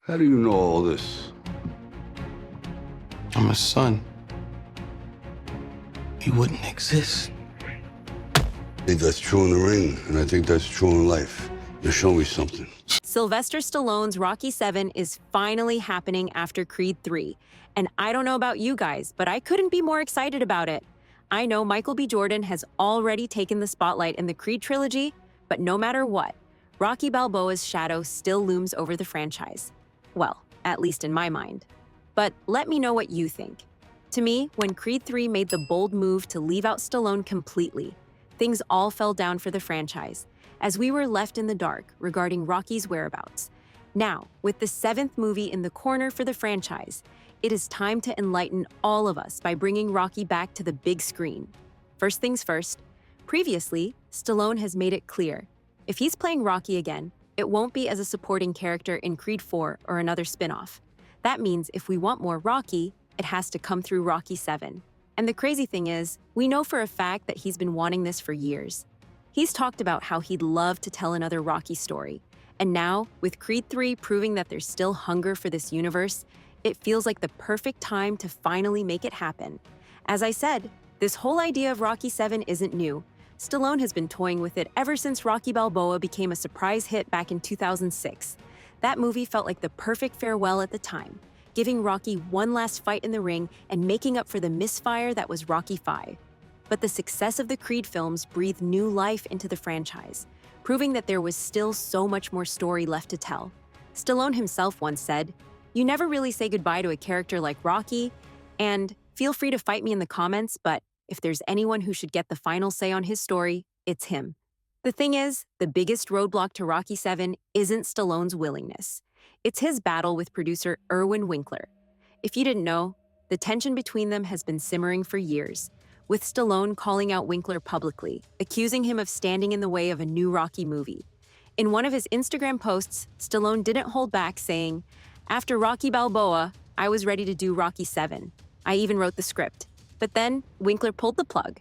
How do you know all this? I'm a son. He wouldn't exist. I think that's true in the ring, and I think that's true in life. You show me something. Sylvester Stallone's Rocky 7 is finally happening after Creed 3. And I don't know about you guys, but I couldn't be more excited about it. I know Michael B. Jordan has already taken the spotlight in the Creed trilogy, but no matter what, Rocky Balboa's shadow still looms over the franchise. Well, at least in my mind. But let me know what you think. To me, when Creed 3 made the bold move to leave out Stallone completely, things all fell down for the franchise, as we were left in the dark regarding Rocky's whereabouts. Now, with the 7th movie in the corner for the franchise, it is time to enlighten all of us by bringing Rocky back to the big screen. First things first, previously, Stallone has made it clear, if he's playing Rocky again, it won't be as a supporting character in Creed 4 or another spin-off. That means if we want more Rocky, it has to come through Rocky 7. And the crazy thing is, we know for a fact that he's been wanting this for years. He's talked about how he'd love to tell another Rocky story. And now, with Creed 3 proving that there's still hunger for this universe, it feels like the perfect time to finally make it happen. As I said, this whole idea of Rocky 7 isn't new. Stallone has been toying with it ever since Rocky Balboa became a surprise hit back in 2006. That movie felt like the perfect farewell at the time, giving Rocky one last fight in the ring and making up for the misfire that was Rocky 5. But the success of the Creed films breathed new life into the franchise, proving that there was still so much more story left to tell. Stallone himself once said, "You never really say goodbye to a character like Rocky, and feel free to fight me in the comments, but if there's anyone who should get the final say on his story, it's him." The thing is, the biggest roadblock to Rocky 7 isn't Stallone's willingness. It's his battle with producer Irwin Winkler. If you didn't know, the tension between them has been simmering for years, with Stallone calling out Winkler publicly, accusing him of standing in the way of a new Rocky movie. In one of his Instagram posts, Stallone didn't hold back, saying, "After Rocky Balboa, I was ready to do Rocky 7. I even wrote the script." But then, Winkler pulled the plug.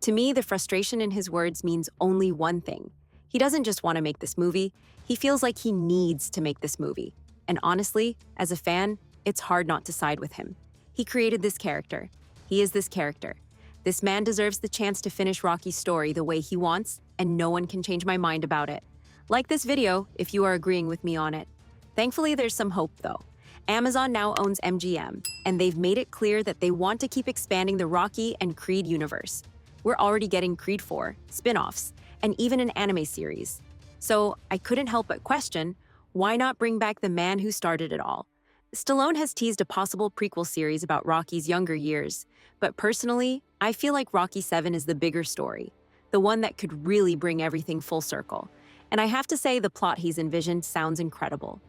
To me, the frustration in his words means only one thing. He doesn't just want to make this movie, he feels like he needs to make this movie. And honestly, as a fan, it's hard not to side with him. He created this character. He is this character. This man deserves the chance to finish Rocky's story the way he wants, and no one can change my mind about it. Like this video if you are agreeing with me on it. Thankfully, there's some hope though. Amazon now owns MGM, and they've made it clear that they want to keep expanding the Rocky and Creed universe. We're already getting Creed 4, spin-offs, and even an anime series. So I couldn't help but question, why not bring back the man who started it all? Stallone has teased a possible prequel series about Rocky's younger years, but personally, I feel like Rocky 7 is the bigger story, the one that could really bring everything full circle. And I have to say the plot he's envisioned sounds incredible.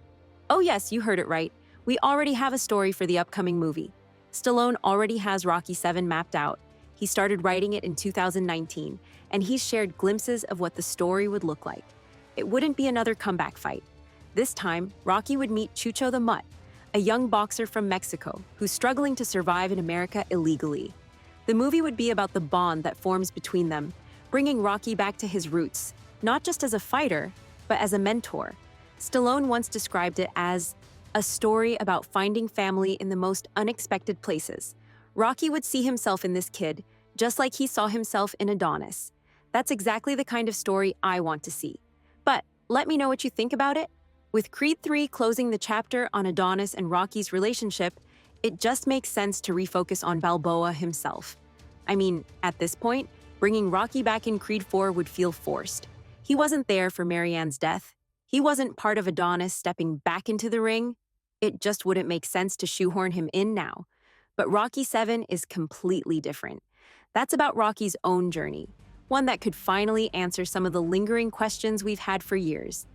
Oh yes, you heard it right. We already have a story for the upcoming movie. Stallone already has Rocky 7 mapped out. He started writing it in 2019, and he's shared glimpses of what the story would look like. It wouldn't be another comeback fight. This time, Rocky would meet Chucho the Mutt, a young boxer from Mexico who's struggling to survive in America illegally. The movie would be about the bond that forms between them, bringing Rocky back to his roots, not just as a fighter, but as a mentor. Stallone once described it as a story about finding family in the most unexpected places. Rocky would see himself in this kid, just like he saw himself in Adonis. That's exactly the kind of story I want to see. But let me know what you think about it. With Creed 3 closing the chapter on Adonis and Rocky's relationship, it just makes sense to refocus on Balboa himself. I mean, at this point, bringing Rocky back in Creed 4 would feel forced. He wasn't there for Marianne's death. He wasn't part of Adonis stepping back into the ring. It just wouldn't make sense to shoehorn him in now. But Rocky 7 is completely different. That's about Rocky's own journey, one that could finally answer some of the lingering questions we've had for years.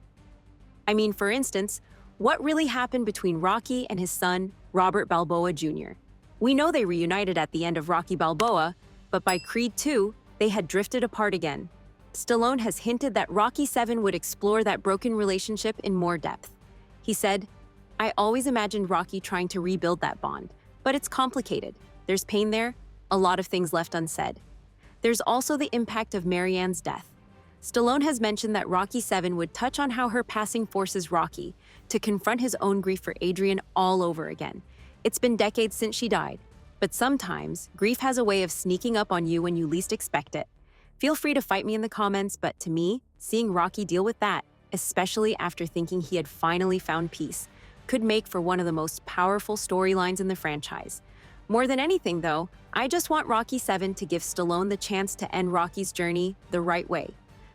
I mean, for instance, what really happened between Rocky and his son, Robert Balboa Jr.? We know they reunited at the end of Rocky Balboa, but by Creed 2, they had drifted apart again. Stallone has hinted that Rocky 7 would explore that broken relationship in more depth. He said, "I always imagined Rocky trying to rebuild that bond, but it's complicated. There's pain there, a lot of things left unsaid." There's also the impact of Marianne's death. Stallone has mentioned that Rocky 7 would touch on how her passing forces Rocky to confront his own grief for Adrian all over again. It's been decades since she died, but sometimes grief has a way of sneaking up on you when you least expect it. Feel free to fight me in the comments, but to me, seeing Rocky deal with that, especially after thinking he had finally found peace, could make for one of the most powerful storylines in the franchise. More than anything, though, I just want Rocky 7 to give Stallone the chance to end Rocky's journey the right way.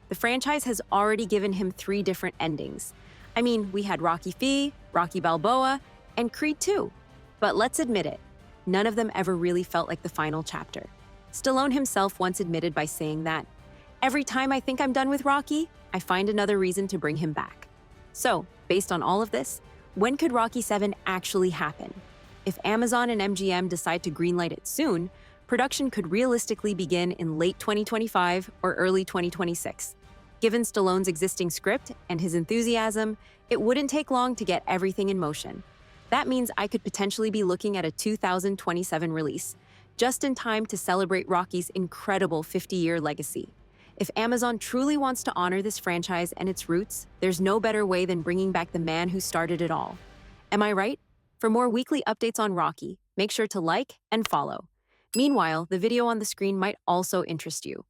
The franchise has already given him 3 different endings. I mean, we had Rocky V, Rocky Balboa, and Creed 2. But let's admit it, none of them ever really felt like the final chapter. Stallone himself once admitted by saying that, "Every time I think I'm done with Rocky, I find another reason to bring him back." So, based on all of this, when could Rocky 7 actually happen? If Amazon and MGM decide to greenlight it soon, production could realistically begin in late 2025 or early 2026. Given Stallone's existing script and his enthusiasm, it wouldn't take long to get everything in motion. That means I could potentially be looking at a 2027 release, just in time to celebrate Rocky's incredible 50-year legacy. If Amazon truly wants to honor this franchise and its roots, there's no better way than bringing back the man who started it all. Am I right? For more weekly updates on Rocky, make sure to like and follow. Meanwhile, the video on the screen might also interest you.